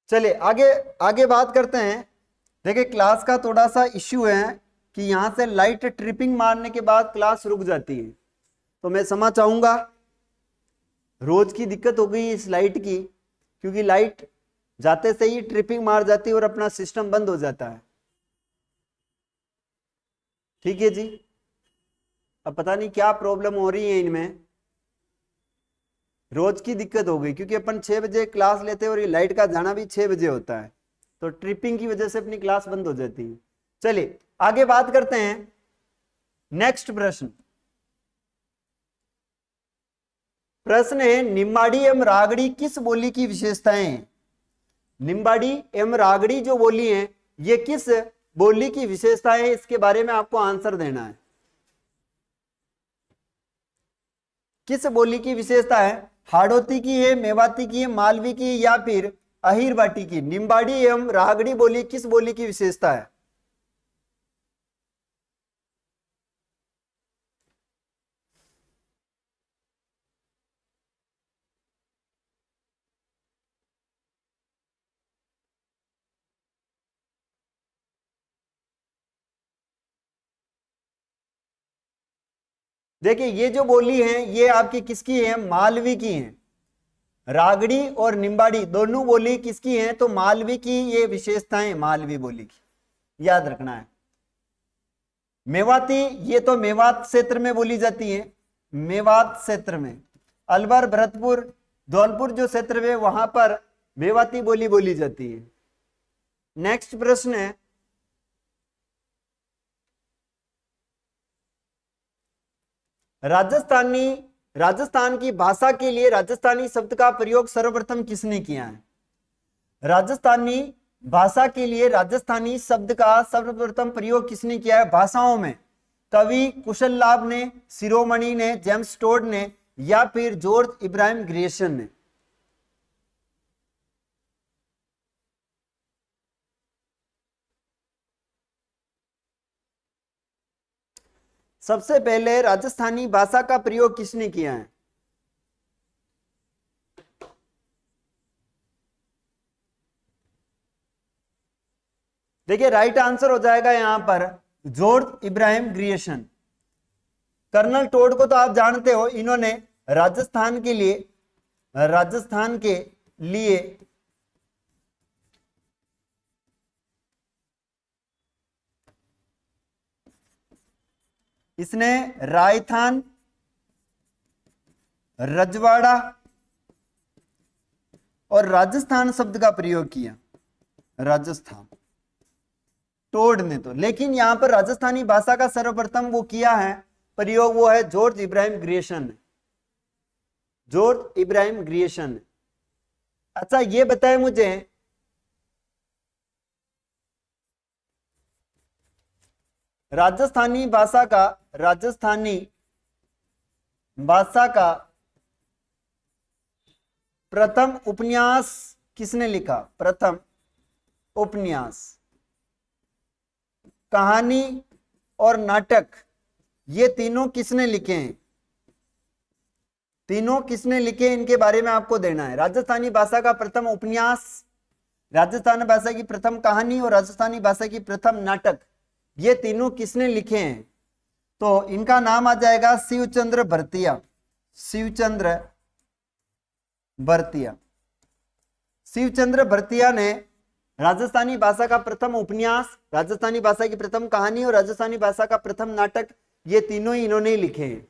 चलिए आगे आगे बात करते हैं। देखिए क्लास का थोड़ा सा इश्यू है कि यहां से लाइट ट्रिपिंग मारने के बाद क्लास रुक जाती है, तो मैं क्षमा चाहूंगा। रोज की दिक्कत हो गई इस लाइट की, क्योंकि लाइट जाते से ही ट्रिपिंग मार जाती है और अपना सिस्टम बंद हो जाता है। ठीक है जी। अब पता नहीं क्या प्रॉब्लम हो रही है इनमें, रोज की दिक्कत हो गई, क्योंकि अपन 6 बजे क्लास लेते हैं और ये लाइट का जाना भी 6 बजे होता है, तो ट्रिपिंग की वजह से अपनी क्लास बंद हो जाती है। चलिए आगे बात करते हैं। नेक्स्ट प्रश्न, प्रश्न है निम्बाड़ी एवं रागड़ी किस बोली की विशेषताएं हैं? निम्बाड़ी एवं रागड़ी जो बोली है, ये किस बोली की विशेषताएं है, इसके बारे में आपको आंसर देना है। किस बोली की विशेषता है? हाड़ौती की है, मेवाती की है, मालवी की है, या फिर अहिरवाटी की? निम्बाड़ी एवं रागड़ी बोली किस बोली की विशेषता है? देखिए ये जो बोली है ये आपकी किसकी है? मालवी की है। रागड़ी और निम्बाड़ी दोनों बोली किसकी हैं? तो मालवी की ये विशेषताएं मालवी बोली की याद रखना है। मेवाती ये तो मेवात क्षेत्र में बोली जाती है, मेवात क्षेत्र में। अलवर, भरतपुर, धौलपुर जो क्षेत्र है वहां पर मेवाती बोली बोली जाती है। नेक्स्ट प्रश्न है, राजस्थानी राजस्थान की भाषा के लिए राजस्थानी शब्द का प्रयोग सर्वप्रथम किसने किया है? राजस्थानी भाषा के लिए राजस्थानी शब्द का सर्वप्रथम प्रयोग किसने किया है भाषाओं में? कवि कुशल लाभ ने, शिरोमणि ने, जेम्स टोड ने, या फिर जॉर्ज इब्राहिम ग्रेसन ने? सबसे पहले राजस्थानी भाषा का प्रयोग किसने किया है? देखिए राइट आंसर हो जाएगा यहां पर जॉर्ज इब्राहिम ग्रियसन। कर्नल टोड को तो आप जानते हो, इन्होंने राजस्थान के लिए इसने रायथान, रजवाड़ा और राजस्थान शब्द का प्रयोग किया। राजस्थान टोड ने तो, लेकिन यहां पर राजस्थानी भाषा का सर्वप्रथम वो किया है प्रयोग, वो है जॉर्ज इब्राहिम ग्रियसन ने। जॉर्ज इब्राहिम ग्रियसन ने। अच्छा ये बताए मुझे, राजस्थानी भाषा का प्रथम उपन्यास किसने लिखा? प्रथम उपन्यास, कहानी और नाटक, ये तीनों किसने लिखे हैं? तीनों किसने लिखे, इनके बारे में आपको देना है। राजस्थानी भाषा का प्रथम उपन्यास, राजस्थानी भाषा की प्रथम कहानी और राजस्थानी भाषा की प्रथम नाटक, ये तीनों किसने लिखे हैं? तो इनका नाम आ जाएगा शिवचंद्र भरतिया। शिवचंद्र भरतिया। शिवचंद्र भरतिया ने राजस्थानी भाषा का प्रथम उपन्यास, राजस्थानी भाषा की प्रथम कहानी और राजस्थानी भाषा का प्रथम नाटक, ये तीनों ही इन्होंने लिखे हैं।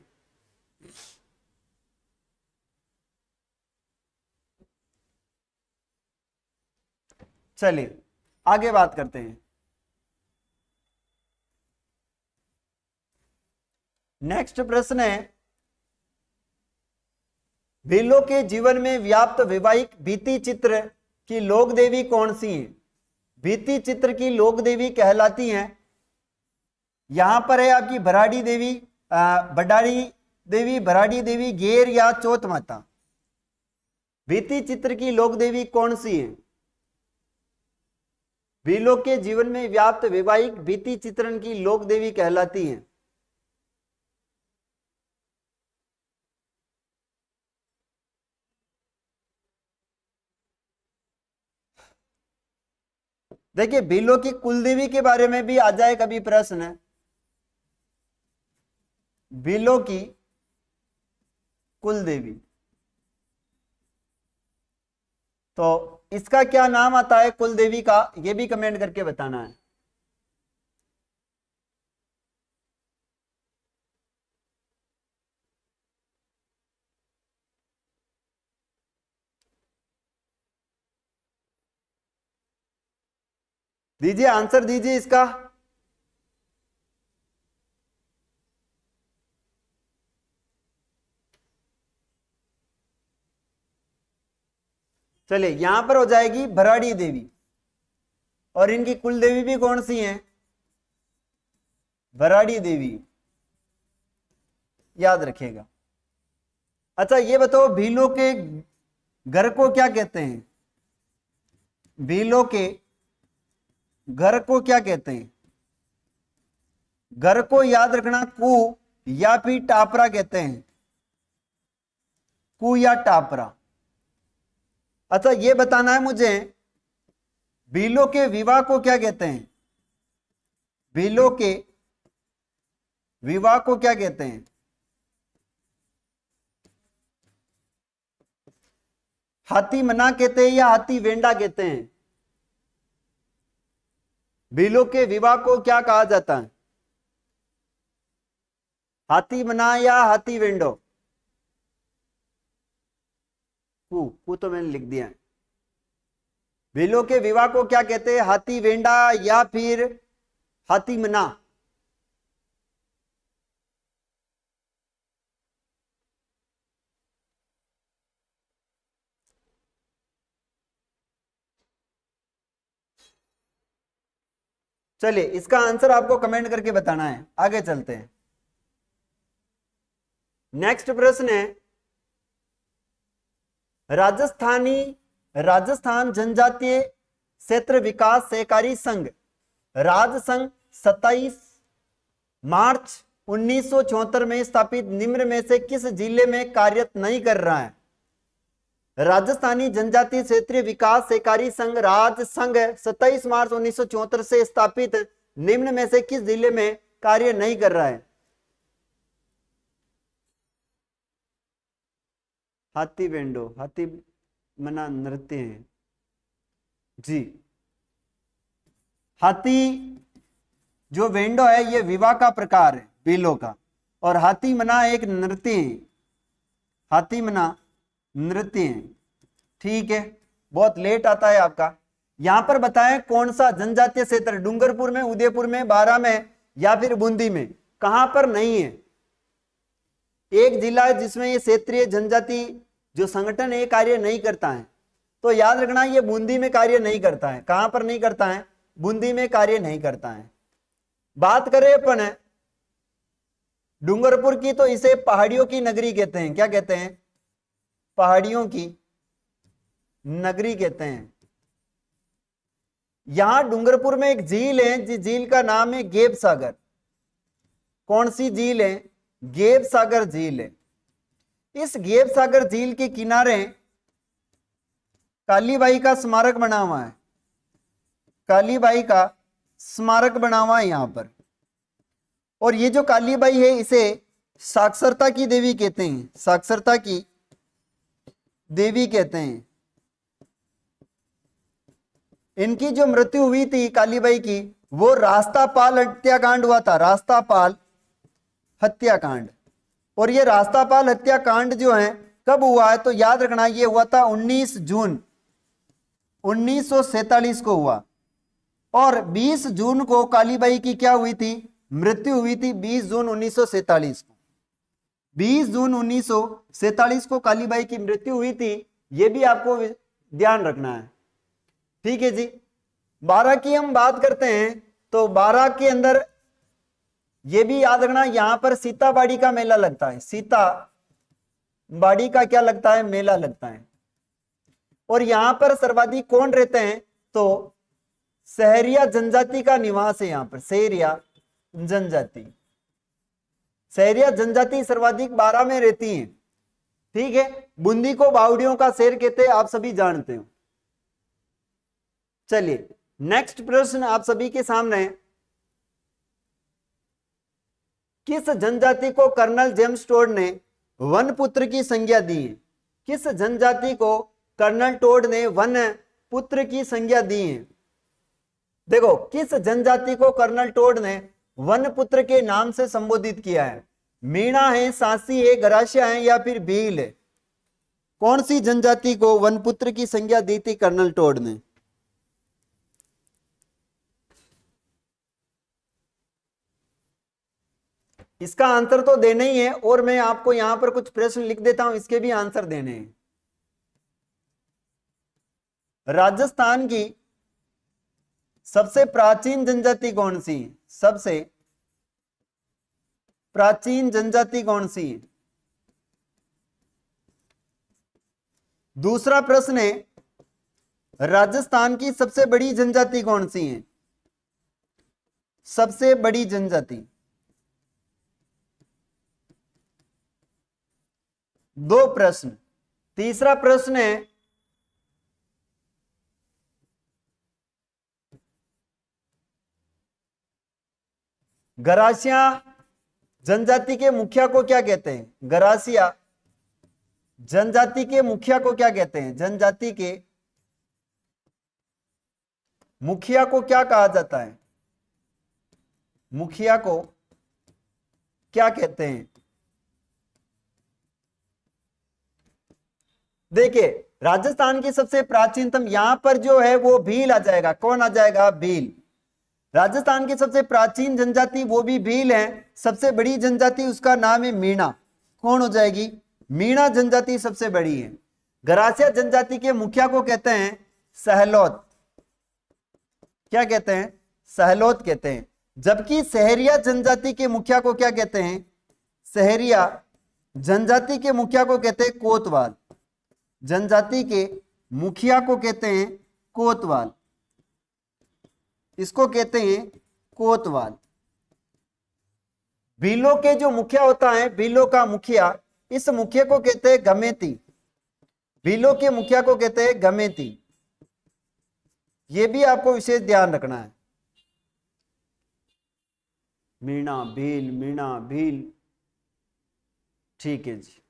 चलिए आगे बात करते हैं। नेक्स्ट प्रश्न है, भीलों के जीवन में व्याप्त वैवाहिक भीति चित्र की लोक देवी कौन सी है? भीति चित्र की लोक देवी कहलाती हैं, यहां पर है आपकी भराड़ी देवी, बडाड़ी देवी, भराड़ी देवी, घेर या चौथ माता। भीति चित्र की लोक देवी कौन सी है? भीलों के जीवन में व्याप्त वैवाहिक भीति चित्रण की लोक देवी कहलाती है। देखिए भीलों की कुलदेवी के बारे में भी आ जाए कभी प्रश्न, भीलों की कुलदेवी, तो इसका क्या नाम आता है कुलदेवी का, ये भी कमेंट करके बताना है। दीजिए आंसर दीजिए इसका। चलिए यहां पर हो जाएगी भराड़ी देवी, और इनकी कुल देवी भी कौन सी है, भराड़ी देवी, याद रखिएगा। अच्छा ये बताओ भीलों के घर को क्या कहते हैं, भीलों के घर को क्या कहते हैं, घर को याद रखना कु या फिर टापरा कहते हैं, कु या टापरा। अच्छा ये बताना है मुझे भीलों के विवाह को क्या कहते हैं, भीलों के विवाह को क्या कहते हैं, हाथी मना कहते हैं या हाथी वेंडा कहते हैं, भीलों के विवाह को क्या कहा जाता है, हाथी मना या हाथी वेंडो, कु तो मैंने लिख दिया है। भीलों के विवाह को क्या कहते हैं, हाथी वेंडा या फिर हाथी मना। चलिए इसका आंसर आपको कमेंट करके बताना है, आगे चलते हैं। नेक्स्ट प्रश्न है राजस्थान जनजातीय क्षेत्र विकास सहकारी संघ राज संघ 27 मार्च 1974 में स्थापित निम्न में से किस जिले में कार्यरत नहीं कर रहा है, राजस्थानी जनजातीय क्षेत्रीय विकास सहकारी संघ राज संघ 27 मार्च 1974 से स्थापित निम्न में से किस जिले में कार्य नहीं कर रहा है, हाथी वेंडो, हाथी मना नृत्य है जी। हाथी जो वेंडो है ये विवाह का प्रकार है भीलों का, और हाथी मना एक नृत्य है, हाथी मना नृत्य है। ठीक है बहुत लेट आता है आपका। यहां पर बताएं कौन सा जनजातीय क्षेत्र, डूंगरपुर में, उदयपुर में, बारां में या फिर बूंदी में, कहां पर नहीं है। एक जिला है जिसमें ये क्षेत्रीय जनजाति जो संगठन है कार्य नहीं करता है, तो याद रखना ये बूंदी में कार्य नहीं करता है। कहां पर नहीं करता है, बूंदी में कार्य नहीं करता है। बात करें अपन डूंगरपुर की, तो इसे पहाड़ियों की नगरी कहते हैं। क्या कहते हैं, पहाड़ियों की नगरी कहते हैं। यहां डूंगरपुर में एक झील है, जिस झील का नाम है गेब सागर। कौन सी झील है, गेब सागर झील है। इस गेब सागर झील के किनारे कालीबाई का स्मारक बना हुआ है, कालीबाई का स्मारक बना हुआ है यहां पर। और ये जो कालीबाई है इसे साक्षरता की देवी कहते हैं, साक्षरता की देवी कहते हैं। इनकी जो मृत्यु हुई थी कालीबाई की, वो रास्तापाल हत्याकांड हुआ था, रास्तापाल हत्याकांड। और ये रास्तापाल हत्याकांड जो है कब हुआ है, तो याद रखना ये हुआ था 19 जून 1947 को हुआ। और 20 जून को कालीबाई की क्या हुई थी, मृत्यु हुई थी 20 जून 1947 को। 20 जून 1947 को कालीबाई की मृत्यु हुई थी, यह भी आपको ध्यान रखना है। ठीक है जी। 12 की हम बात करते हैं, तो 12 के अंदर यह भी याद रखना यहां पर सीताबाड़ी का मेला लगता है, सीताबाड़ी का क्या लगता है, मेला लगता है। और यहां पर सर्वाधिक कौन रहते हैं, तो सहरिया जनजाति का निवास है। यहां पर सहरिया जनजाति, सहरिया जनजाति सर्वाधिक 12 में रहती है। ठीक है, बूंदी को बावड़ियों का शहर कहते हैं, आप सभी जानते हो। चलिए नेक्स्ट प्रश्न आप सभी के सामने है, किस जनजाति को कर्नल जेम्स टोड ने वन पुत्र की संज्ञा दी है? किस जनजाति को कर्नल टोड ने वन पुत्र की संज्ञा दी है? देखो, किस जनजाति को कर्नल टोड ने वन पुत्र के नाम से संबोधित किया है? मीणा है, सांसी है, गरासिया है या फिर भील है? कौन सी जनजाति को वन पुत्र की संज्ञा दी थी कर्नल टोड ने? इसका आंसर तो देना ही है, और मैं आपको यहां पर कुछ प्रश्न लिख देता हूं, इसके भी आंसर देने हैं। राजस्थान की सबसे प्राचीन जनजाति कौन सी है? सबसे प्राचीन जनजाति कौन सी है? दूसरा प्रश्न है, राजस्थान की सबसे बड़ी जनजाति कौन सी है? सबसे बड़ी जनजाति। दो प्रश्न। तीसरा प्रश्न है, गरासिया जनजाति के मुखिया को क्या कहते हैं? गरासिया जनजाति के मुखिया को क्या कहते हैं? जनजाति के मुखिया को क्या कहा जाता है? मुखिया को क्या कहते हैं? देखिए, राजस्थान की सबसे प्राचीनतम यहां पर जो है वो भील आ जाएगा। कौन आ जाएगा? भील। राजस्थान की सबसे प्राचीन जनजाति वो भी भील है। सबसे बड़ी जनजाति उसका नाम है मीणा। कौन हो जाएगी? मीणा जनजाति सबसे बड़ी है। गरासिया जनजाति के मुखिया को कहते हैं सहलोत। क्या कहते हैं? सहलोत कहते हैं। जबकि सहरिया जनजाति के मुखिया को क्या कहते हैं? सहरिया जनजाति के मुखिया को कहते हैं कोतवाल। जनजाति के मुखिया को कहते हैं कोतवाल। इसको कहते हैं कोतवाल। भीलों के जो मुखिया होता है, भीलों का मुखिया, इस मुखिया को कहते हैं गमेती। भीलों के मुखिया को कहते हैं गमेती। यह भी आपको विशेष ध्यान रखना है। मीणा भील, मीणा भील। ठीक है जी।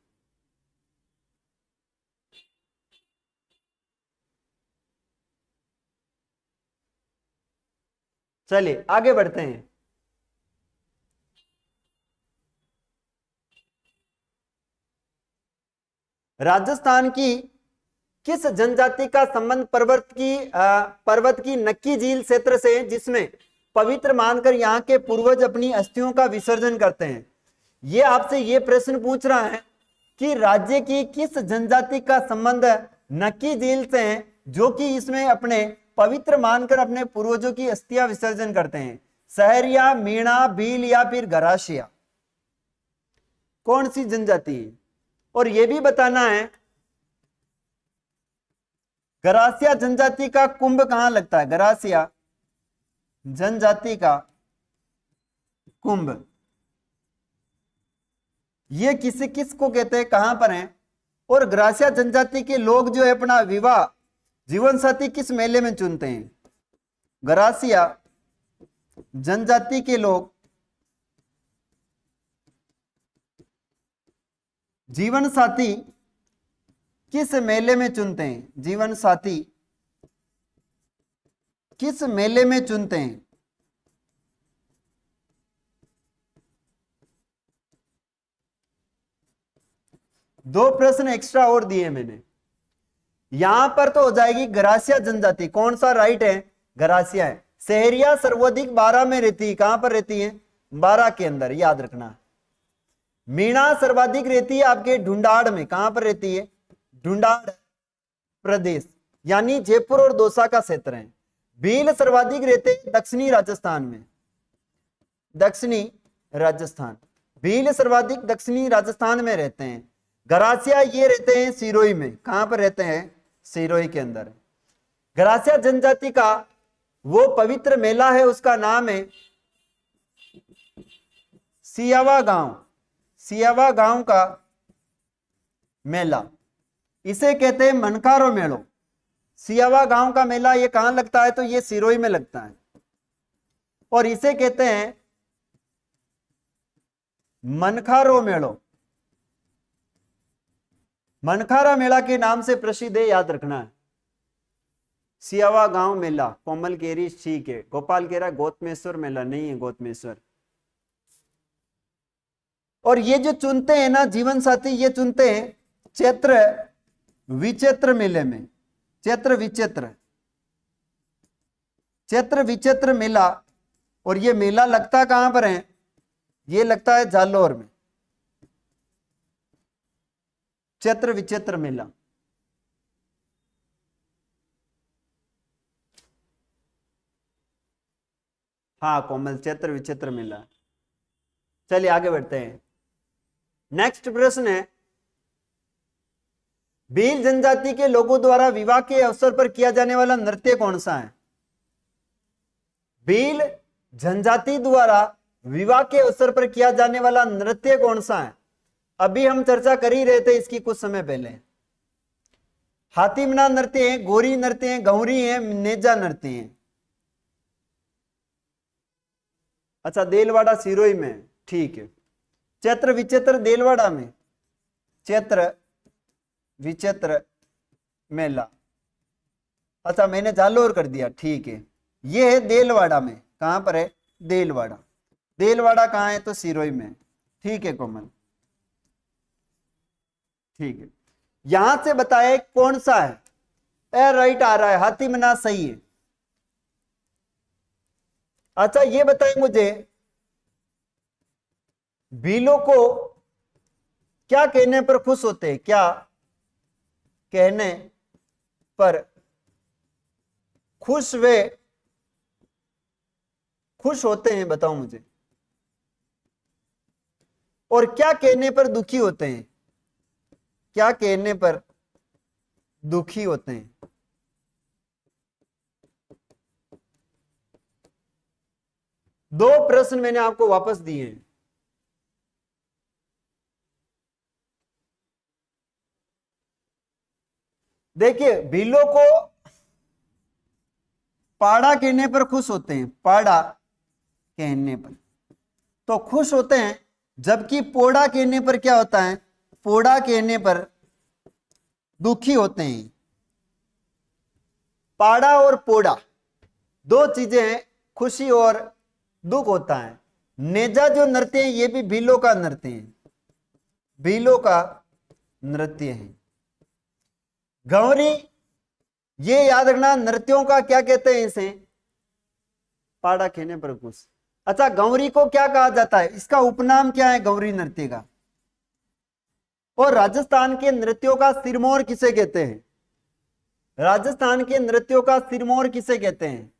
चलिए आगे बढ़ते हैं। राजस्थान की किस जनजाति का संबंध पर्वत की नक्की झील क्षेत्र से, जिसमें पवित्र मानकर यहाँ के पूर्वज अपनी अस्थियों का विसर्जन करते हैं? ये आपसे ये प्रश्न पूछ रहा है कि राज्य की किस जनजाति का संबंध नक्की झील से है, जो कि इसमें अपने पवित्र मानकर अपने पूर्वजों की अस्थियां विसर्जन करते हैं? सहरिया, मीणा, भील या फिर गरासिया? कौन सी जनजाति है? और यह भी बताना है, गरासिया जनजाति का कुंभ कहां लगता है? गरासिया जनजाति का कुंभ ये किस को कहते हैं, कहां पर है? और गरासिया जनजाति के लोग जो है अपना विवाह जीवन साथी किस मेले में चुनते हैं? गरासिया जनजाति के लोग जीवन साथी किस मेले में चुनते हैं? जीवन साथी किस मेले में चुनते हैं? दो प्रश्न एक्स्ट्रा और दिए मैंने। यहां पर तो हो जाएगी गरासिया जनजाति। कौन सा राइट है? गरासिया है। सहरिया सर्वाधिक 12 में रहती है। कहां पर रहती है? 12 के अंदर, याद रखना। मीणा सर्वाधिक रहती है आपके ढूंढाड़ में। कहां पर रहती है? ढूंढाड़ प्रदेश, यानी जयपुर और दौसा का क्षेत्र है। भील सर्वाधिक रहते हैं दक्षिणी राजस्थान में। दक्षिणी राजस्थान, भील सर्वाधिक दक्षिणी राजस्थान में रहते हैं। गरासिया ये रहते हैं सिरोही में। कहां पर रहते हैं? सिरोही के अंदर। गरासिया जनजाति का वो पवित्र मेला है, उसका नाम है सियावा गांव। सियावा गांव का मेला, इसे कहते हैं मनकारो मेलो। सियावा गांव का मेला ये कहां लगता है? तो ये सिरोही में लगता है और इसे कहते हैं मनखारो मेलो। मनखारा मेला के नाम से प्रसिद्ध है, याद रखना है। सियावा गांव मेला, कोमल केरी ठीक है। गोपाल कह रहा है गौतमेश्वर मेला, नहीं है गौतमेश्वर। और ये जो चुनते हैं ना जीवन साथी, ये चुनते हैं चैत्र विचित्र मेले में। चैत्र विचित्र मेला। और ये मेला लगता कहां पर है? ये लगता है जालोर में, चैत्र विचित्र मेला। हाँ कोमल, चैत्र विचित्र मेला। चलिए आगे बढ़ते हैं। नेक्स्ट प्रश्न है, भील जनजाति के लोगों द्वारा विवाह के अवसर पर किया जाने वाला नृत्य कौन सा है? भील जनजाति द्वारा विवाह के अवसर पर किया जाने वाला नृत्य कौन सा है? अभी हम चर्चा कर ही रहे थे इसकी कुछ समय पहले। हाथीमना नृत्य है, गोरी नृत्य है, गौरी है, नेजा नृत्य है। अच्छा, देलवाड़ा सिरोही में, ठीक है। चैत्र विचित्र देलवाड़ा में, चैत्र विचित्र मेला। अच्छा मैंने जालोर कर दिया, ठीक है। ये है देलवाड़ा में, कहां पर है? देलवाड़ा। देलवाड़ा कहां है? तो सिरोही में, ठीक है कोमल, ठीक है। यहां से बताए कौन सा है? ए राइट आ रहा है, हाथीमना सही है। अच्छा ये बताए मुझे, भीलों को क्या कहने पर खुश होते हैं? क्या कहने पर खुश होते हैं? बताओ मुझे। और क्या कहने पर दुखी होते हैं? क्या कहने पर दुखी होते हैं? दो प्रश्न मैंने आपको वापस दिए हैं। देखिए, भीलों को पाड़ा कहने पर खुश होते हैं, पाड़ा कहने पर तो खुश होते हैं, जबकि पोड़ा कहने पर क्या होता है? पोड़ा कहने पर दुखी होते हैं। पाड़ा और पोड़ा दो चीजें हैं, खुशी और दुख होता है। नेजा जो नृत्य है ये भी भीलों का नृत्य है, भीलों का नृत्य है। गौरी, ये याद रखना, नृत्यों का क्या कहते हैं इसे? पाड़ा कहने पर खुश। अच्छा, गौरी को क्या कहा जाता है? इसका उपनाम क्या है गौरी नृत्य का? और राजस्थान के नृत्यों का सिरमौर किसे कहते हैं? राजस्थान के नृत्यों का सिरमौर किसे कहते हैं?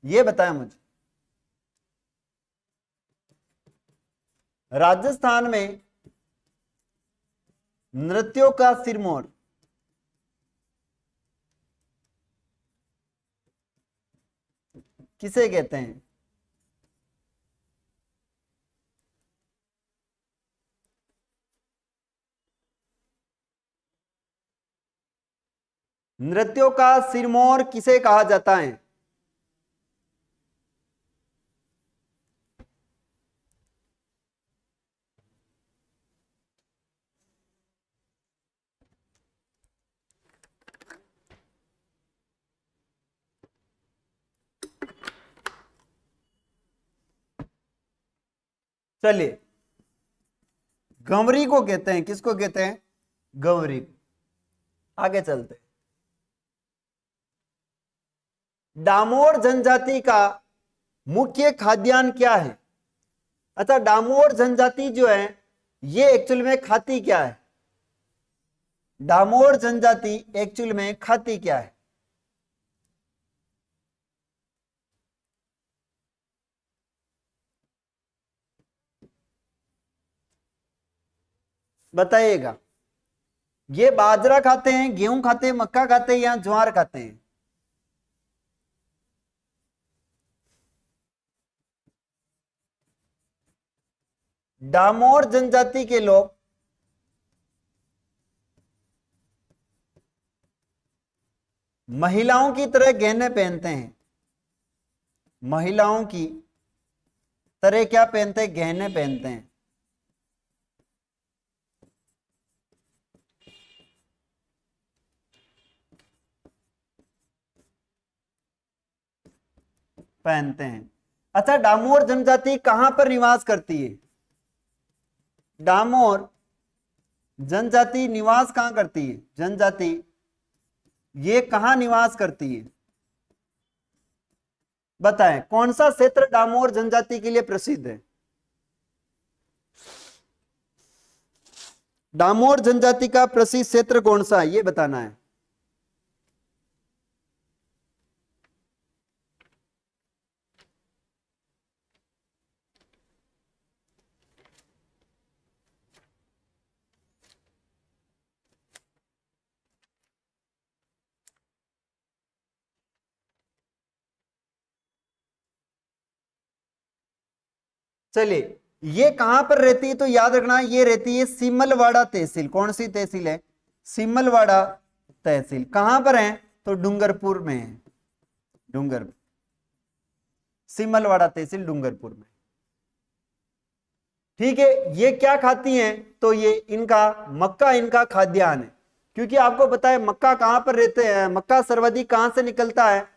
ये बताएं मुझे। राजस्थान में नृत्यों का सिरमौर किसे कहते हैं? नृत्यों का सिरमौर किसे कहा जाता है? चलिए, गंवरी को कहते हैं। किसको कहते हैं? गंवरी। आगे चलते। डामोर जनजाति का मुख्य खाद्यान्न क्या है? अच्छा, डामोर जनजाति जो है ये एक्चुअल में खाती क्या है? डामोर जनजाति एक्चुअल में खाती क्या है? बताइएगा। ये बाजरा खाते हैं, गेहूं खाते हैं, मक्का खाते हैं या ज्वार खाते हैं? डामोर जनजाति के लोग महिलाओं की तरह गहने पहनते हैं। महिलाओं की तरह क्या पहनते हैं? गहने पहनते हैं। पहनते हैं। अच्छा, डामोर जनजाति कहां पर निवास करती है? डामोर जनजाति निवास कहां करती है? जनजाति ये कहां निवास करती है? बताएं, कौन सा क्षेत्र डामोर जनजाति के लिए प्रसिद्ध है? डामोर जनजाति का प्रसिद्ध क्षेत्र कौन सा है, ये बताना है। चलिए, ये कहां पर रहती है तो याद रखना, ये रहती है सिमलवाड़ा तहसील। कौन सी तहसील है? सिमलवाड़ा तहसील। कहां पर है? तो डूंगरपुर में है। डूंगरपुर, सिमलवाड़ा तहसील डूंगरपुर में। ठीक है, ये क्या खाती हैं? तो ये इनका मक्का इनका खाद्यान्न है। क्योंकि आपको पता है मक्का कहां पर रहते हैं, मक्का सर्वाधिक कहां से निकलता है?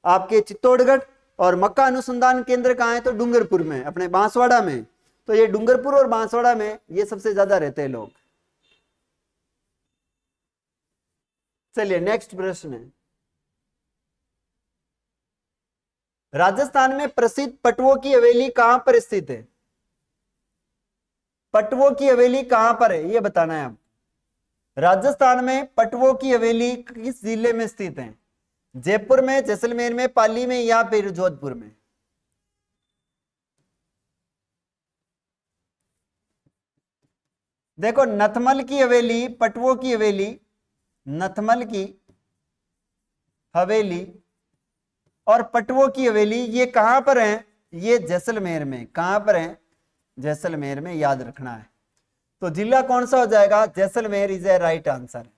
आपके चित्तौड़गढ़। और मक्का अनुसंधान केंद्र कहां है? तो डूंगरपुर में, अपने बांसवाड़ा में। तो ये डूंगरपुर और बांसवाड़ा में ये सबसे ज्यादा रहते हैं लोग। चलिए, नेक्स्ट प्रश्न है, राजस्थान में प्रसिद्ध पटवों की हवेली कहां पर स्थित है? पटवों की हवेली कहां पर है, ये बताना है आप। राजस्थान में पटवों की हवेली किस जिले में स्थित है? जयपुर में, जैसलमेर में, पाली में, या फिर जोधपुर में? देखो, नथमल की हवेली, पटवों की हवेली, नथमल की हवेली और पटवों की हवेली ये कहां पर है? ये जैसलमेर में। कहां पर है? जैसलमेर में, याद रखना है। तो जिला कौन सा हो जाएगा? Jaisalmer is a right answer.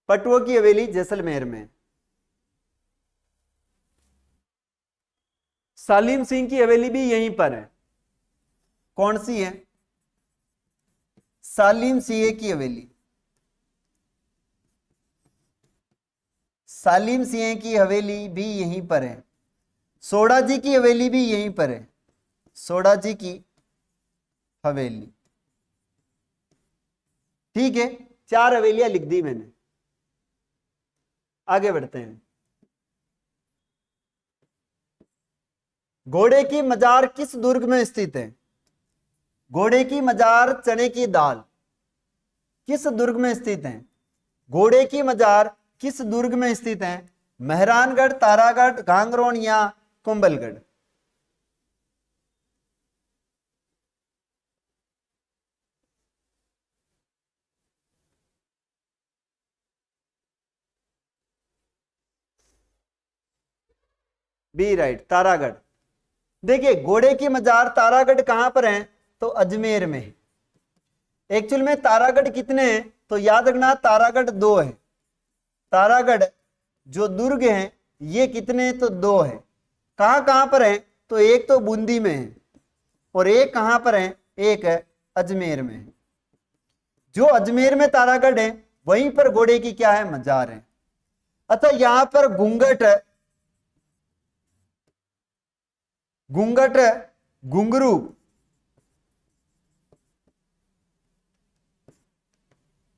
पटवों की हवेली जैसलमेर में। सालीम सिंह की हवेली भी यहीं पर है। कौन सी है? सालीम सिंह की हवेली। सालीम सिंह की हवेली भी यहीं पर है। सोडा जी की हवेली भी यहीं पर है। सोडा जी की हवेली। ठीक है, 4 हवेलियां लिख दी मैंने। आगे बढ़ते हैं। घोड़े की मजार किस दुर्ग में स्थित है? घोड़े की मजार चने की दाल किस दुर्ग में स्थित है? घोड़े की मजार किस दुर्ग में स्थित है? मेहरानगढ़, तारागढ़, गांगरोन या कुंभलगढ़? B right, Taragarh. देखिए, घोड़े की मजार तारागढ़ कहां पर है? तो अजमेर में। एक्चुअल में तारागढ़ कितने हैं? तो याद रखना, तारागढ़ 2 है। तारागढ़ जो दुर्ग है ये कितने? तो 2 है। कहां कहां पर है? तो एक तो बूंदी में है और एक कहां पर है? एक है अजमेर में। जो अजमेर में तारागढ़ है वहीं पर घोड़े की क्या है? मजार है। अच्छा, यहां पर घूंघट है, घूंघट है, घुंघरू,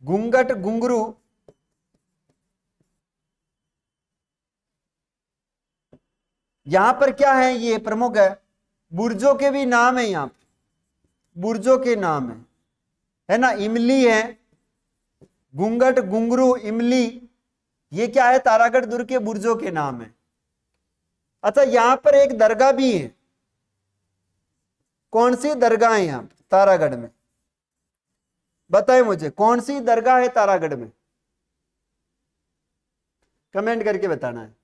घूंघट, घुंघरू यहां पर क्या है? ये प्रमुख है। बुर्जों के भी नाम है यहां पर, बुर्जों के नाम है ना। इमली है, घूंघट, घुंघरू, इमली, ये क्या है? तारागढ़ दुर्ग के बुर्जों के नाम है। अच्छा, यहां पर एक दरगाह भी है। कौन सी दरगाह है यहां तारागढ़ में? बताए मुझे, कौन सी दरगाह है तारागढ़ में? कमेंट करके बताना है।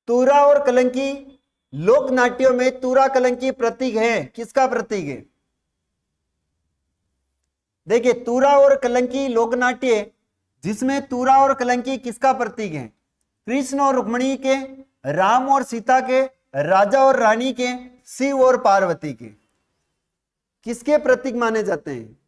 तूरा और कलंकी लोक नाट्यों में तूरा कलंकी प्रतीक है, किसका प्रतीक है? देखिए तुरा और कलंकी लोकनाट्य, जिसमें तुरा और कलंकी किसका प्रतीक है? कृष्ण और रुक्मिणी के, राम और सीता के, राजा और रानी के, शिव और पार्वती के, किसके प्रतीक माने जाते हैं?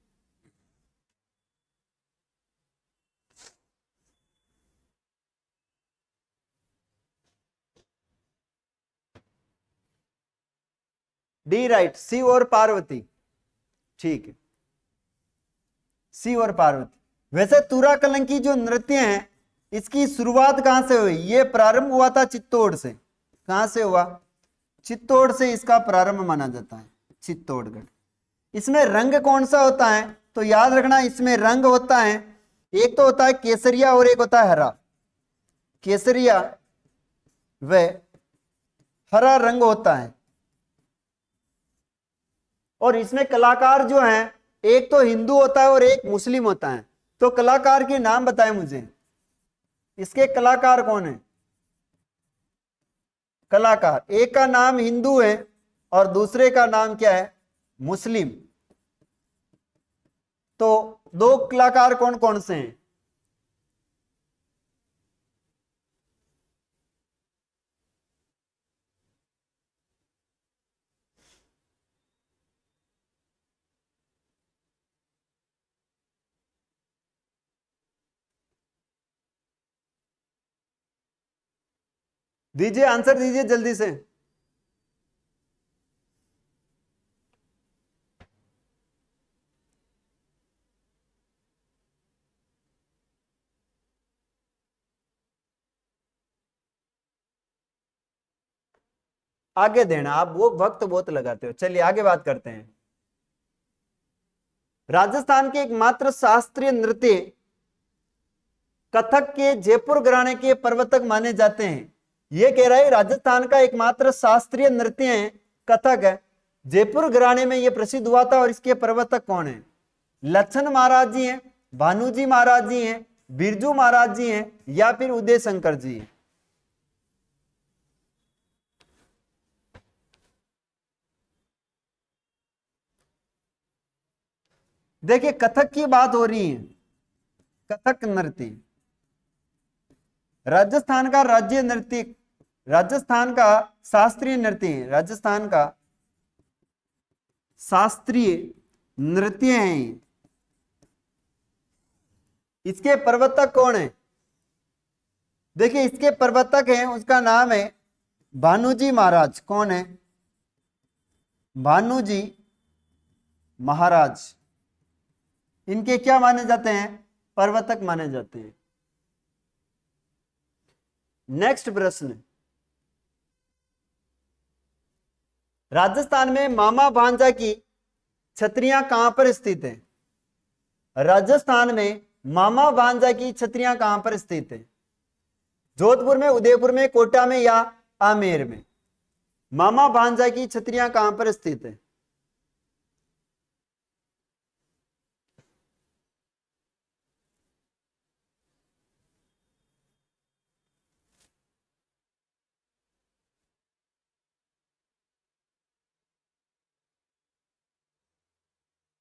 डी राइट, शिव और पार्वती। ठीक है, शिव और पार्वती। वैसे तुरा कलंकी जो नृत्य है, इसकी शुरुआत कहां से हुई? ये प्रारंभ हुआ था चित्तौड़ से। कहां से हुआ? चित्तौड़ से इसका प्रारंभ माना जाता है, चित्तौड़गढ़। इसमें रंग कौन सा होता है? तो याद रखना, इसमें रंग होता है, एक तो होता है केसरिया और एक होता है हरा। केसरिया व हरा रंग होता है। और इसमें कलाकार जो हैं, एक तो हिंदू होता है और एक मुस्लिम होता है। तो कलाकार के नाम बताएं मुझे, इसके कलाकार कौन है? कलाकार, एक का नाम हिंदू है और दूसरे का नाम क्या है? मुस्लिम। तो दो कलाकार कौन कौन से हैं? दीजिए आंसर, दीजिए जल्दी से। आगे देना, आप वो वक्त बहुत लगाते हो। चलिए आगे बात करते हैं। राजस्थान के एकमात्र शास्त्रीय नृत्य कथक के जयपुर घराने के प्रवर्तक माने जाते हैं। यह कह रहा है राजस्थान का एकमात्र शास्त्रीय नृत्य है कथक है, जयपुर घराने में यह प्रसिद्ध हुआ था। और इसके प्रवर्तक कौन है? लक्षण महाराज जी हैं, भानुजी महाराज जी हैं, बिरजू महाराज जी हैं, या फिर उदय शंकर जी हैं? देखिए कथक की बात हो रही है, कथक नृत्य राजस्थान का राज्य नृत्य, राजस्थान का शास्त्रीय नृत्य है, राजस्थान का शास्त्रीय नृत्य है। इसके प्रवर्तक कौन है? देखिए इसके प्रवर्तक हैं, उसका नाम है भानुजी महाराज। कौन है? भानुजी महाराज। इनके क्या माने जाते हैं? प्रवर्तक माने जाते हैं। नेक्स्ट प्रश्न, राजस्थान में मामा भांजा की छतरियां कहां पर स्थित है? राजस्थान में मामा भांजा की छतरियां कहां पर स्थित है? जोधपुर में, उदयपुर में, कोटा में, या आमेर में? मामा भांजा की छतरियां कहां पर स्थित है?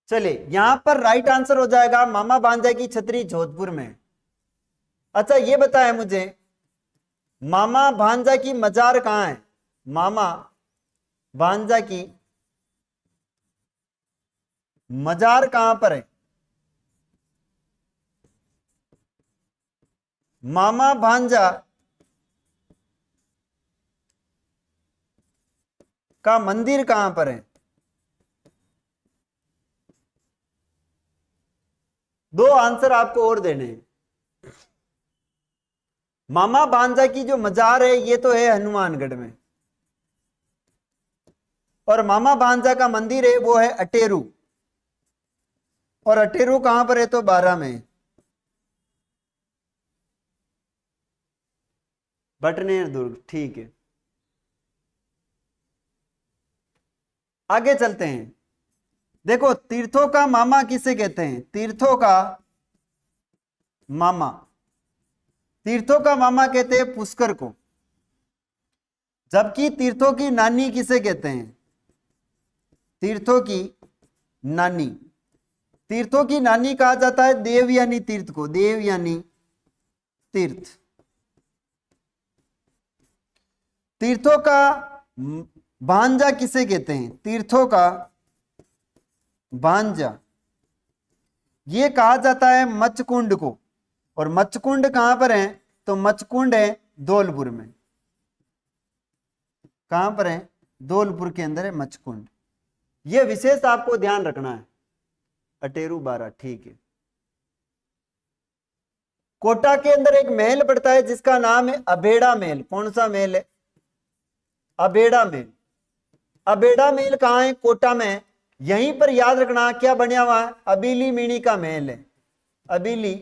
चलिए यहां पर राइट आंसर हो जाएगा मामा भांजा की छतरी जोधपुर में। अच्छा ये बताएं मुझे, मामा भांजा की मजार कहां है? मामा भांजा की मजार कहां पर है? मामा भांजा का मंदिर कहां पर है? दो आंसर आपको और देने हैं। मामा भांजा की जो मजार है ये तो है हनुमानगढ़ में, और मामा भांजा का मंदिर है वो है अटेरू। और अटेरू कहां पर है? तो बारा में, बटनेर दुर्ग। ठीक है, आगे चलते हैं। देखो तीर्थों का मामा किसे कहते हैं? तीर्थों का मामा, तीर्थों का मामा कहते हैं पुष्कर को। जबकि तीर्थों की नानी किसे कहते हैं? तीर्थों की नानी, तीर्थों की नानी कहा जाता है देव यानी तीर्थ को, देव यानी तीर्थ। तीर्थों का भांजा किसे कहते हैं? तीर्थों का भांजा ये कहा जाता है मचकुंड को। और मचकुंड कहां पर है? तो मचकुंड है धौलपुर में। कहां पर है? धौलपुर के अंदर है मचकुंड। यह विशेष आपको ध्यान रखना है। अटेरू 12, ठीक है। कोटा के अंदर एक महल पड़ता है जिसका नाम है अबेड़ा महल। कौन सा महल है? अबेड़ा महल। अबेड़ा महल कहां है? कोटा में। यहीं पर याद रखना क्या बना हुआ है? अबीली मीणी का महल है। अबीली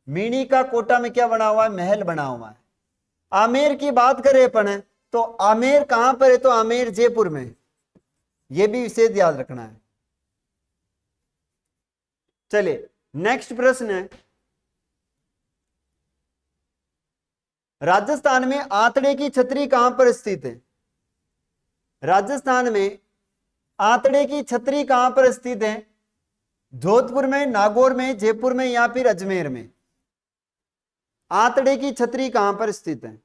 मीणी का कोटा में क्या बना हुआ है? महल बना हुआ है। आमेर की बात करें अपन तो आमेर कहां पर है? तो आमेर जयपुर में। यह भी विशेष याद रखना है। चलिए नेक्स्ट प्रश्न है, राजस्थान में आंतड़े की छतरी कहां पर स्थित है? राजस्थान में आंतड़े की छतरी कहां पर स्थित है? जोधपुर में, नागौर में, जयपुर में या फिर अजमेर में? आंतड़े की छतरी कहां पर स्थित है?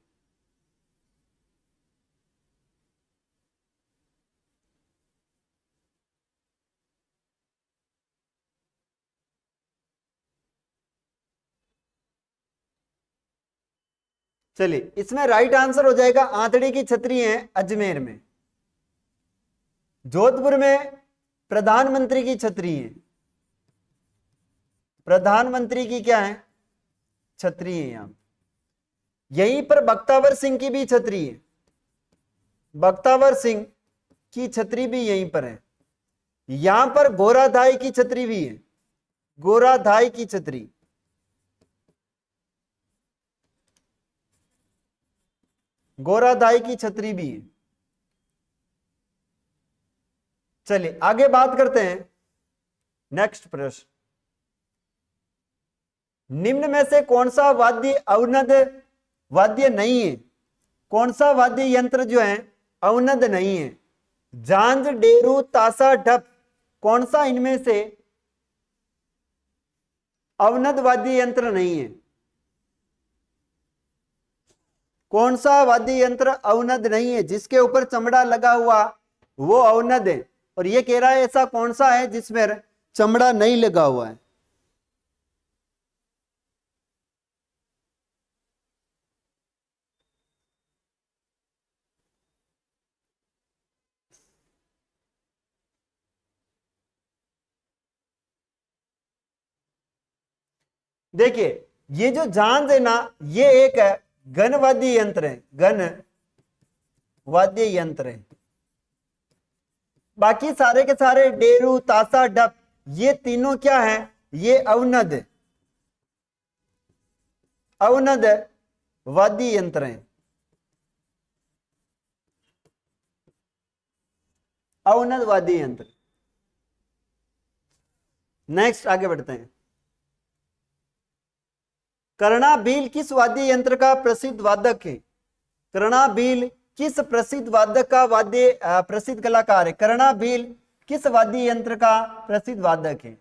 चलिए इसमें राइट आंसर हो जाएगा आंतड़े की छतरी है अजमेर में। जोधपुर में प्रधानमंत्री की छतरी है। प्रधानमंत्री की क्या है? छतरी है यहां। यहीं पर बख्तावर सिंह की भी छतरी है। बख्तावर सिंह की छतरी भी यहीं पर है। यहां पर गोराधाई की छतरी भी है। गोराधाई की छतरी, गोराधाई की छतरी भी है। चलिए आगे बात करते हैं। नेक्स्ट प्रश्न, निम्न में से कौन सा वाद्य अवनद वाद्य नहीं है? कौन सा वाद्य यंत्र जो है अवनद नहीं है? झांझ, डेरू, ताशा, ढप, कौन सा इनमें से अवनद वाद्य यंत्र नहीं है? कौन सा वाद्य यंत्र अवनद नहीं है? जिसके ऊपर चमड़ा लगा हुआ वो अवनद है। और ये कह रहा है ऐसा कौन सा है जिसमें चमड़ा नहीं लगा हुआ है? देखिए ये जो झांझ है ना, ये एक है घन वाद्य यंत्र है। घन वाद्य यंत्र है। बाकी सारे के सारे डेरू, ताशा, डप ये तीनों क्या है? ये अवनद है। अवनद वाद्य यंत्र है। अवनद वाद्य यंत्र। नेक्स्ट आगे बढ़ते हैं। कर्णाभील किस वाद्य यंत्र का प्रसिद्ध वादक है? कर्णाभील किस प्रसिद्ध वादक का वाद्य प्रसिद्ध कलाकार है? कर्णाभील किस वाद्य यंत्र का प्रसिद्ध वादक है?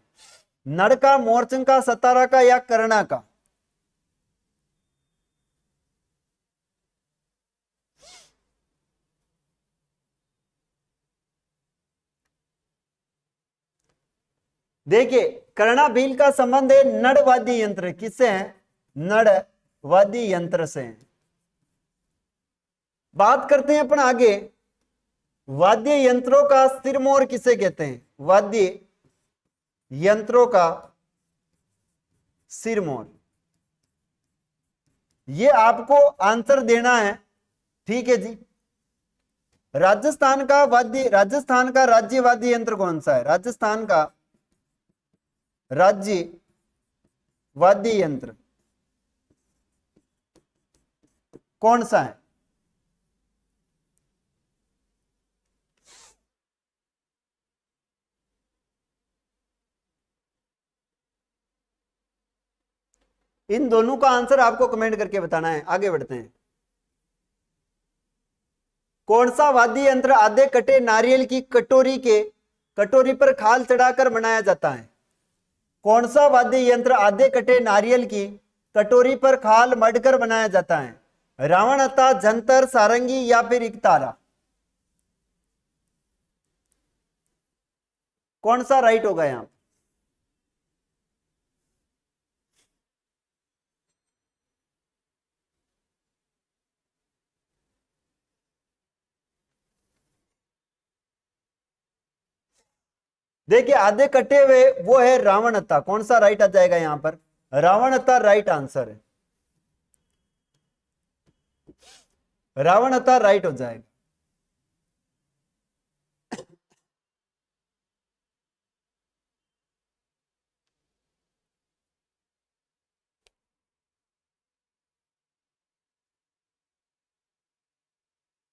नड़ का, मोरचंग का, सतारा का या कर्णा का? देखिए कर्णाभील का संबंध है नड़ वाद्य यंत्र। किससे है? नड़ वाद्य यंत्र से। बात करते हैं अपन आगे, वाद्य यंत्रों का सिरमौर किसे कहते हैं? वाद्य यंत्रों का सिरमौर। ये आपको आंसर देना है, ठीक है जी। राजस्थान का राज्य वाद्य यंत्र कौन सा है? राजस्थान का राज्य वाद्य यंत्र कौन सा है? इन दोनों का आंसर आपको कमेंट करके बताना है। आगे बढ़ते हैं। कौन सा वाद्य यंत्र आधे कटे नारियल की कटोरी पर खाल चढ़ाकर बनाया जाता है? कौन सा वाद्य यंत्र आधे कटे नारियल की कटोरी पर खाल मढ़कर बनाया जाता है? रावणता, जंतर, सारंगी या फिर इकतारा? कौन सा राइट होगा यहां? देखिए आधे कटे हुए वो है रावणता। कौन सा राइट आ जाएगा यहां पर? रावणता राइट आंसर है। रावणता राइट हो जाएगा।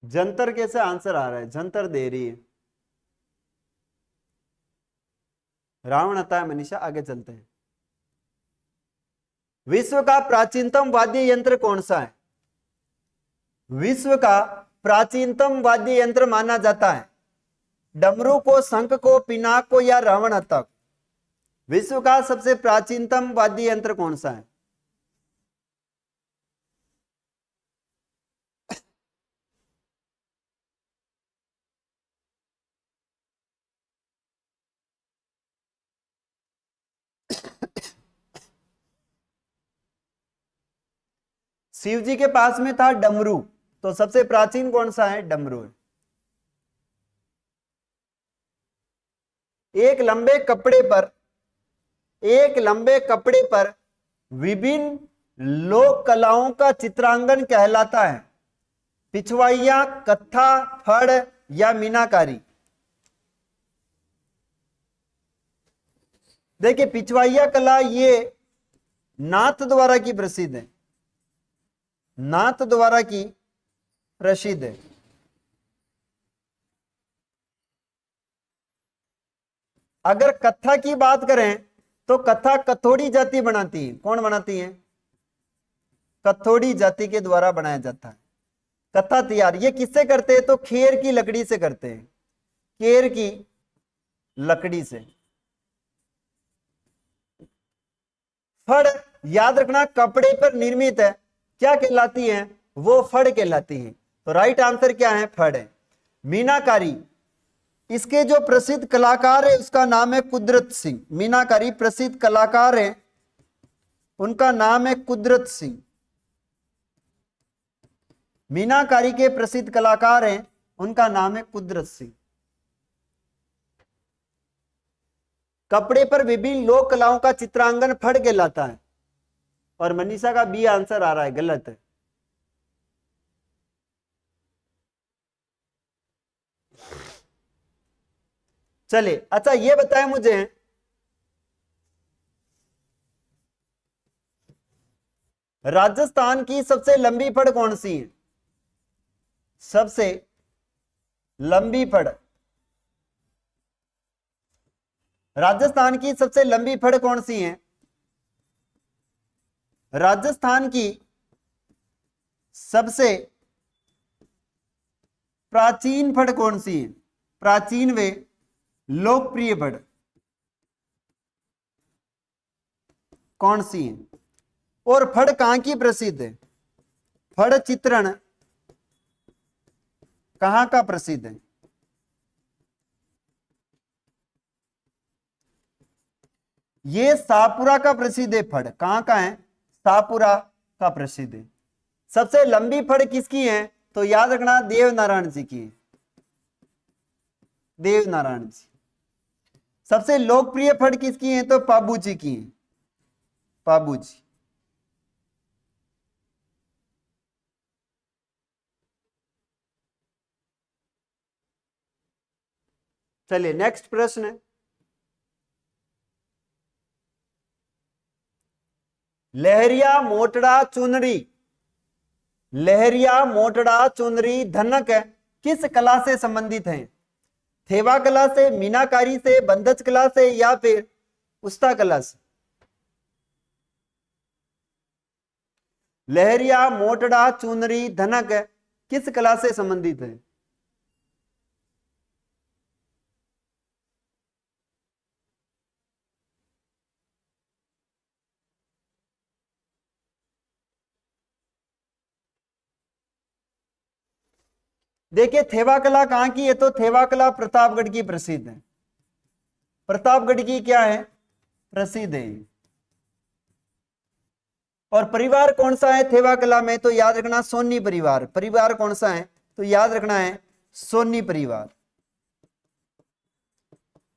जंतर कैसे आंसर आ रहा है? जंतर दे रही है। रावणता है मनीषा। आगे चलते हैं। विश्व का प्राचीनतम वाद्य यंत्र कौन सा है? विश्व का प्राचीनतम वाद्य यंत्र माना जाता है डमरू को, शंख को, पिनाक को या रावणता को? विश्व का सबसे प्राचीनतम वाद्य यंत्र कौन सा है? शिव जी के पास में था डमरू, तो सबसे प्राचीन कौन सा है? डमरू है। एक लंबे कपड़े पर विभिन्न लोक कलाओं का चित्रांगन कहलाता है? पिछवाइया, कत्था, फड़ या मीनाकारी? देखिए पिछवाइया कला ये नाथ द्वारा की प्रसिद्ध है। नाथ द्वारा की प्रसिद्ध है। अगर कत्था की बात करें तो कत्था कथोड़ी जाति बनाती है। कौन बनाती है? कथोड़ी जाति के द्वारा बनाया जाता है कत्था तैयार। ये किससे करते हैं? तो खेर की लकड़ी से करते हैं। केर की लकड़ी से। फड़ याद रखना कपड़े पर निर्मित है, क्या कहलाती है? वो फड़ कहलाती है। तो राइट आंसर क्या है? फड़ है। मीनाकारी, इसके जो प्रसिद्ध कलाकार है उसका नाम है कुदरत सिंह। मीनाकारी प्रसिद्ध कलाकार है, उनका नाम है कुदरत सिंह। मीनाकारी के प्रसिद्ध कलाकार हैं, उनका नाम है कुदरत सिंह। कपड़े पर विभिन्न लोक कलाओं का चित्रांकन फड़ कहलाता है। और मनीषा का बी आंसर आ रहा है, गलत है। चलिए अच्छा ये बताएं मुझे, राजस्थान की सबसे लंबी फड़ कौन सी है? सबसे लंबी फड़, राजस्थान की सबसे लंबी फड़ कौन सी है? राजस्थान की सबसे प्राचीन फड़ कौन सी है? प्राचीन वे लोकप्रिय फड़ कौन सी है? और फड़ कहां की प्रसिद्ध है? फड़ चित्रण कहां का प्रसिद्ध है? ये शाहपुरा का प्रसिद्ध है। फड़ कहां का है? शाहपुरा का प्रसिद्ध है। सबसे लंबी फड़ किसकी है? तो याद रखना देवनारायण जी की है। देवनारायण जी। सबसे लोकप्रिय फड़ किसकी है? तो पाबू जी की है। पाबू जी। चलिए नेक्स्ट प्रश्न है, लहरिया मोटड़ा चुनरी, लहरिया मोटड़ा चुनरी धनक किस कला से संबंधित है? थेवा कला से, मीनाकारी से, बंधज कला से या फिर उस्ता कला से? लहरिया मोटड़ा चुनरी धनक किस कला से संबंधित है? देखिए थेवा कला कहां की है, तो थेवा कला प्रतापगढ़ की प्रसिद्ध है। प्रतापगढ़ की क्या है, प्रसिद्ध है। और परिवार कौन सा है थेवा कला में, तो याद रखना सोनी परिवार। परिवार कौन सा है, तो याद रखना है सोनी परिवार।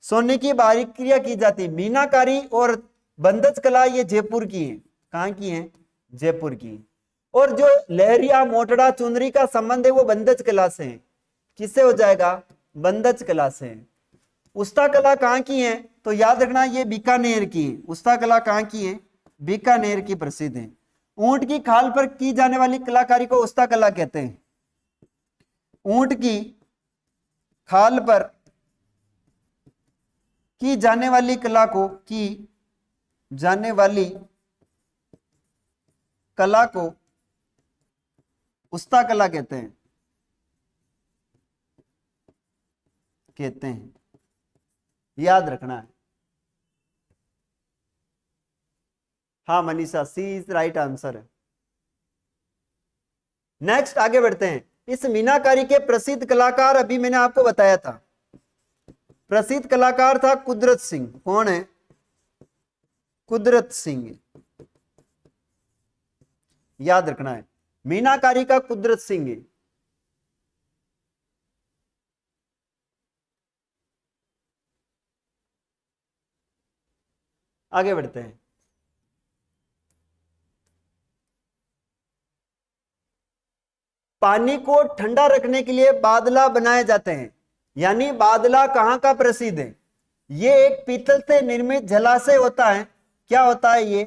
सोने की बारीकियां की जाती। मीनाकारी और बंदज कला ये जयपुर की है। कहां की है, जयपुर की। और जो लहरिया मोटड़ा चुनरी का संबंध है वो बंदज कला से है। किससे हो जाएगा, बंदज कला से है। उस्ता कला कहां की है, तो याद रखना ये बीकानेर की है। उस्ता कला कहां की है, बीकानेर की प्रसिद्ध है। ऊंट की खाल पर की जाने वाली कलाकारी को उस्ता कला कहते हैं। ऊंट की खाल पर की जाने वाली कला को, की जाने वाली कला को उस्ता कला कहते हैं, याद रखना है। हाँ मनीषा, सी इज राइट आंसर है। नेक्स्ट आगे बढ़ते हैं। इस मीनाकारी के प्रसिद्ध कलाकार अभी मैंने आपको बताया था, प्रसिद्ध कलाकार था कुदरत सिंह। कौन है, कुदरत सिंह, याद रखना है। मीनाकारी का कुदरत सिंह है। आगे बढ़ते हैं। पानी को ठंडा रखने के लिए बादला बनाए जाते हैं। यानी बादला कहां का प्रसिद्ध है, ये एक पीतल से निर्मित जलाशय होता है। क्या होता है ये,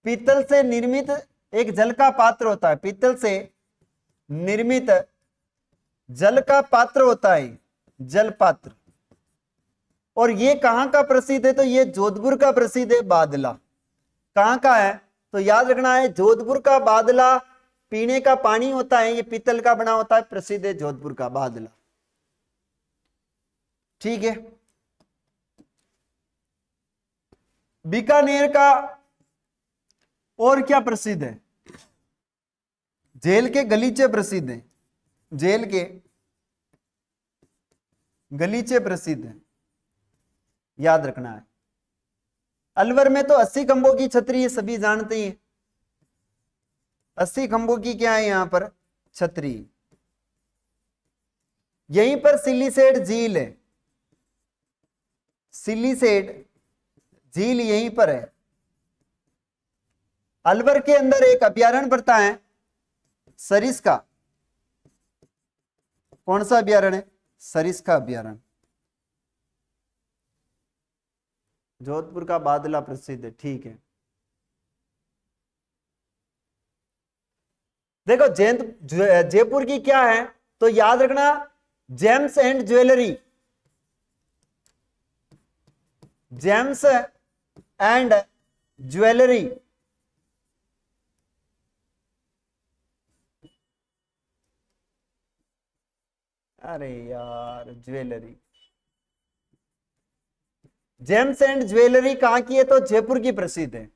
पीतल से निर्मित एक जल का पात्र होता है। पीतल से निर्मित जल का पात्र होता है, जल पात्र। और ये कहां का प्रसिद्ध है, तो ये जोधपुर का प्रसिद्ध है बादला। कहां का है, तो याद रखना है जोधपुर का बादला पीने का पानी होता है, ये पीतल का बना होता है, प्रसिद्ध है जोधपुर का बादला। ठीक है। बीकानेर का और क्या प्रसिद्ध है, जेल के गलीचे प्रसिद्ध हैं। जेल के गलीचे प्रसिद्ध हैं, याद रखना है। अलवर में तो 80 खंभों की छतरी, ये सभी जानते ही हैं। 80 खंभों की क्या है यहां पर, छतरी। यहीं पर सिल्लीसेठ झील है, सिल्लीसेठ झील यहीं पर है। अलवर के अंदर एक अभ्यारण्य पड़ता है सरिस्का। कौन सा अभ्यारण्य है, सरिस्का अभ्यारण्य। जोधपुर का बादला प्रसिद्ध है, ठीक है। देखो जयपुर की क्या है, तो याद रखना James and jewellery. James and jewellery, अरे यार ज्वेलरी, जेम्स एंड ज्वेलरी कहां की है, तो जयपुर की प्रसिद्ध है।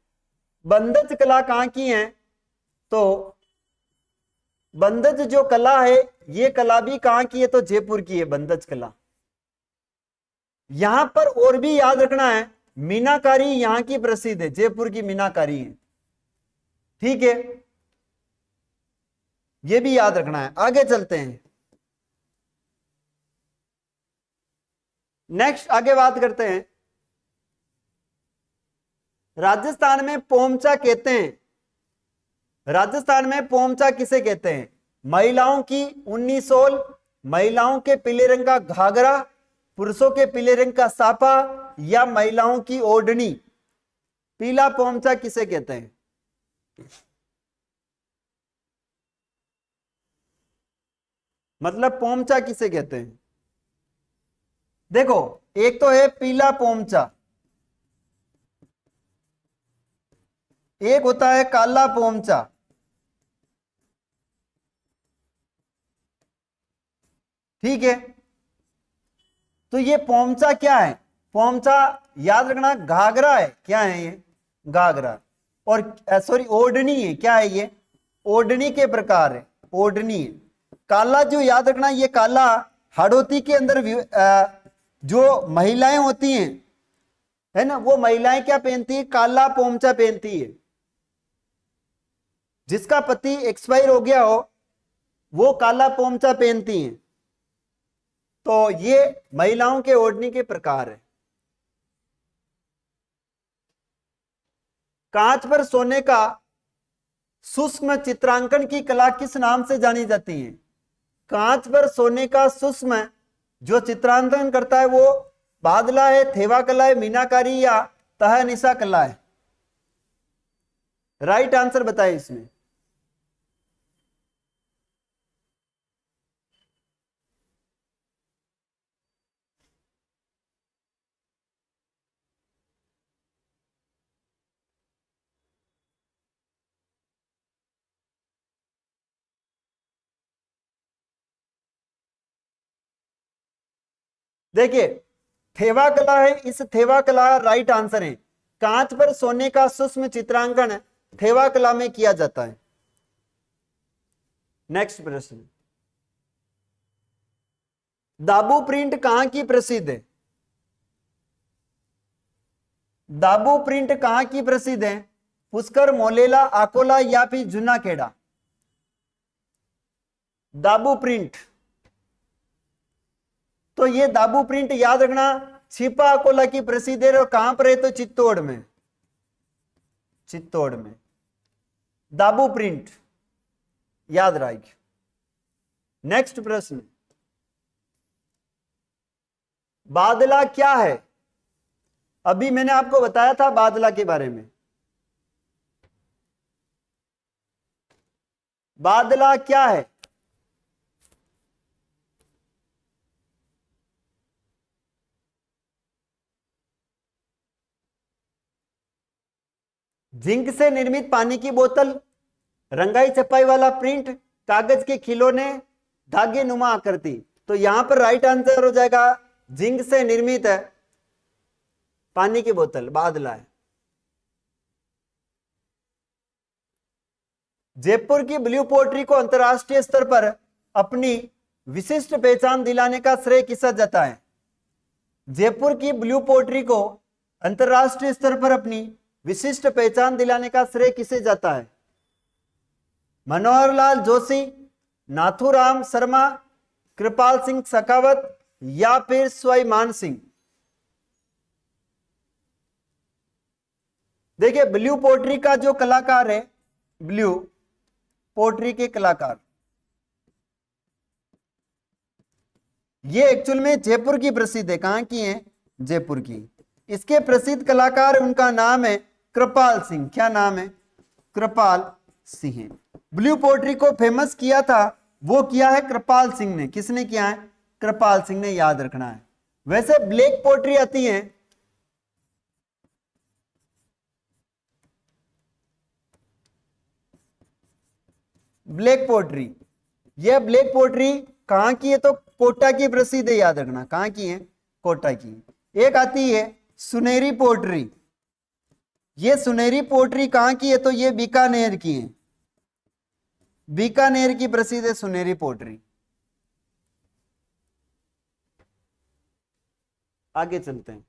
बंदज कला कहां की है, तो बंदज जो कला है ये कला भी कहां की है, तो जयपुर की है बंदज कला। यहां पर और भी याद रखना है मीनाकारी यहां की प्रसिद्ध है, जयपुर की मीनाकारी है। ठीक है, ये भी याद रखना है। आगे चलते हैं, नेक्स्ट आगे बात करते हैं। राजस्थान में पोमचा कहते हैं, राजस्थान में पोमचा किसे कहते हैं, महिलाओं की उन्नी सोल, महिलाओं के पीले रंग का घाघरा, पुरुषों के पीले रंग का साफा, या महिलाओं की ओढ़नी। पीला पोमचा किसे कहते हैं, मतलब पोमचा किसे कहते हैं। देखो एक तो है पीला पोमचा, एक होता है काला पोमचा। ठीक है, तो ये पोमचा क्या है, पोमचा याद रखना घाघरा है। क्या है ये, घाघरा। और सॉरी ओढ़नी है, क्या है ये, ओढ़नी के प्रकार है, ओढ़नी है। काला जो याद रखना, ये काला हाड़ौती के अंदर जो महिलाएं होती हैं, है ना, वो महिलाएं क्या पहनती है? काला पोमचा पहनती है। जिसका पति एक्सपायर हो गया हो वो काला पोमचा पहनती हैं। तो ये महिलाओं के ओढ़नी के प्रकार है। कांच पर सोने का सूक्ष्म चित्रांकन की कला किस नाम से जानी जाती है? कांच पर सोने का सूक्ष्म जो चित्रांकन करता है वो बादला है, थेवा कला है, मीनाकारी या तहनिसा कला है? राइट आंसर बताइए इसमें। देखिए, थेवा कला है, इस थेवा कला राइट आंसर है। कांच पर सोने का सूक्ष्म चित्रांकन थेवा कला में किया जाता है। नेक्स्ट प्रश्न, दाबू प्रिंट कहां की प्रसिद्ध है? दाबू प्रिंट कहां की प्रसिद्ध है? पुष्कर, मोलेला, अकोला या फिर जूनाखेड़ा? दाबू प्रिंट, तो ये दाबू प्रिंट याद रखना छिपा अकोला की प्रसिद्ध है। और कहां पर है? तो चित्तौड़ में, चित्तौड़ में दाबू प्रिंट याद रखिए। नेक्स्ट प्रश्न, बादला क्या है? अभी मैंने आपको बताया था बादला के बारे में। बादला क्या है? जिंक से निर्मित पानी की बोतल, रंगाई छपाई वाला प्रिंट, कागज के खिलौने, धागे नुमा आकृति। तो यहां पर राइट आंसर हो जाएगा जिंक से निर्मित है पानी की बोतल, बादला है। जयपुर की ब्लू पोट्री को अंतरराष्ट्रीय स्तर पर अपनी विशिष्ट पहचान दिलाने का श्रेय किसे जाता है? जयपुर की ब्लू पोट्री को अंतरराष्ट्रीय स्तर पर अपनी विशिष्ट पहचान दिलाने का श्रेय किसे जाता है? मनोहर लाल जोशी, नाथूराम शर्मा, कृपाल सिंह शेखावत या फिर स्वाभिमान सिंह? देखिए, ब्लू पोट्री का जो कलाकार है, ब्लू पोट्री के कलाकार, ये एक्चुअल में जयपुर की प्रसिद्ध है। कहां की है? जयपुर की। इसके प्रसिद्ध कलाकार, उनका नाम है कृपाल सिंह। क्या नाम है? कृपाल सिंह। ब्लू पोट्री को फेमस किया था, वो किया है कृपाल सिंह ने। किसने किया है? कृपाल सिंह ने, याद रखना है। वैसे ब्लैक पोट्री आती है, ब्लैक पोट्री, यह ब्लैक पोट्री कहां की है? तो कोटा की प्रसिद्ध है, याद रखना। कहां की है? कोटा की। एक आती है सुनहरी पोट्री, ये सुनहरी पोट्री कहां की है? तो ये बीकानेर की है, बीकानेर की प्रसिद्ध है सुनहरी पोट्री। आगे चलते हैं।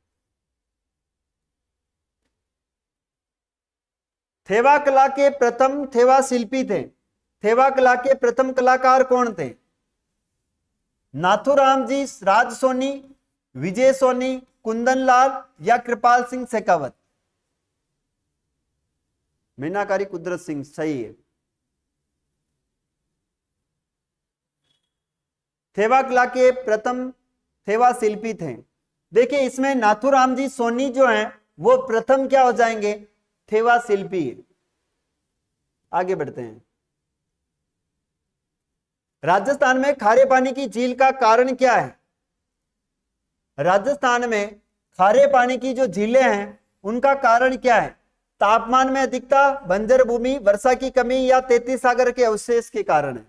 थेवा कला के प्रथम थेवा शिल्पी थे। थेवा कला के प्रथम कलाकार कौन थे? नाथूराम जी, राज सोनी, विजय सोनी, कुंदन लाल या कृपाल सिंह शेखावत? मीनाकारी कुदरत सिंह, सही है। थेवा कला के प्रथम थेवा शिल्पी थे। देखिए, इसमें नाथूराम जी सोनी जो हैं वो प्रथम क्या हो जाएंगे? थेवा शिल्पी। आगे बढ़ते हैं। राजस्थान में खारे पानी की झील का कारण क्या है? राजस्थान में खारे पानी की जो झीलें हैं उनका कारण क्या है? तापमान में अधिकता, बंजर भूमि, वर्षा की कमी या 33 सागर के अवशेष के कारण है?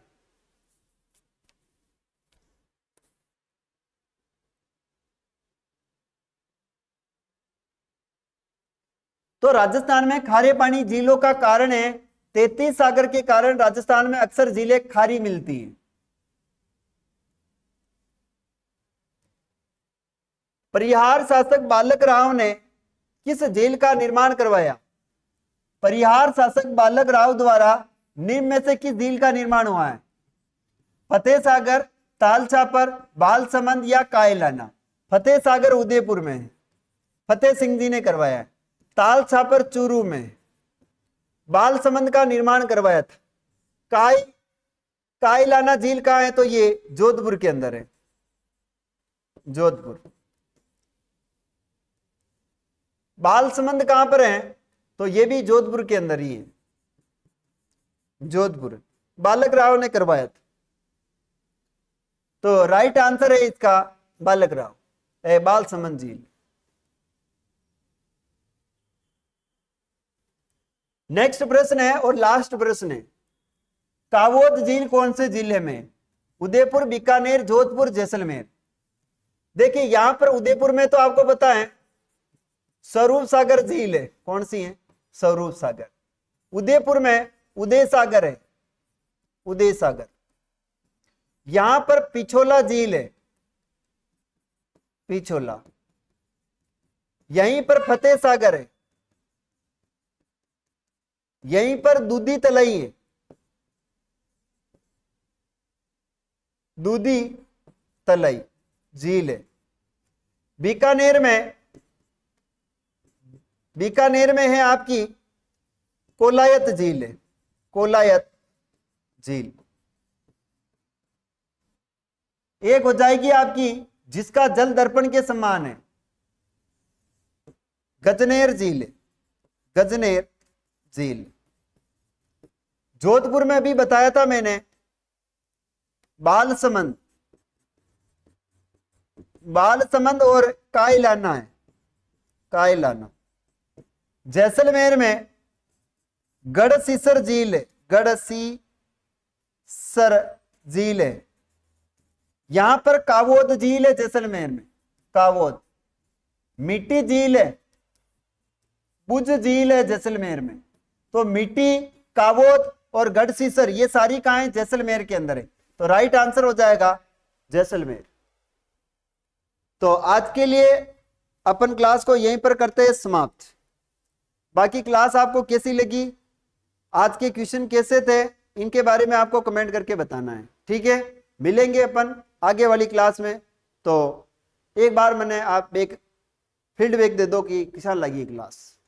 तो राजस्थान में खारे पानी झीलों का कारण है 33 सागर के कारण राजस्थान में अक्सर झीलें खारी मिलती हैं। परिहार शासक बालक राव ने किस झील का निर्माण करवाया? परिहार शासक बालक राव द्वारा निम्न में से किस झील का निर्माण हुआ है? फतेह सागर, ताल छापर, बालसमंद या कायलाना? फतेह सागर उदयपुर में है, फतेह सिंह जी ने करवाया है। ताल छापर चूरू में, बालसमंद का निर्माण करवाया था। कायलाना झील कहाँ है? तो ये जोधपुर के अंदर है, जोधपुर। बालसमंद कहां पर है? तो ये भी जोधपुर के अंदर ही है, जोधपुर। बालक राव ने करवाया था। तो राइट आंसर है इसका बालक राव, बालसमंद झील। नेक्स्ट प्रश्न है और लास्ट प्रश्न है, कावोद झील कौन से जिले में? उदयपुर, बीकानेर, जोधपुर, जैसलमेर। देखिए यहां पर उदयपुर में तो आपको पता है स्वरूप सागर झील है, कौन सी है? स्वरूप सागर। उदयपुर में उदय सागर है, उदय सागर। यहां पर पिछोला झील है, पिछोला। यहीं पर फतेह सागर है, यहीं पर दूधी तलई है, दूधी तलई झील है। बीकानेर में है आपकी कोलायत झील है, कोलायत झील। एक हो जाएगी आपकी जिसका जल दर्पण के समान है, गजनेर झील है, गजनेर झील। जोधपुर में भी बताया था मैंने बालसमंद, बालसमंद और कायलाना है, कायलाना। जैसलमेर में गढ़सीसर झील है, गढ़सीसर झील है। यहां पर कावोद झील है, जैसलमेर में कावोद। मिट्टी झील है, बुज झील है जैसलमेर में। तो मिट्टी, कावोद और गढ़सीसर ये सारी कहां है? जैसलमेर के अंदर है। तो राइट आंसर हो जाएगा जैसलमेर। तो आज के लिए अपन क्लास को यहीं पर करते हैं समाप्त। बाकी क्लास आपको कैसी लगी, आज के क्वेश्चन कैसे थे, इनके बारे में आपको कमेंट करके बताना है, ठीक है? मिलेंगे अपन आगे वाली क्लास में। तो एक बार मैंने आप एक फीडबैक दे दो कि कैसा लगी क्लास।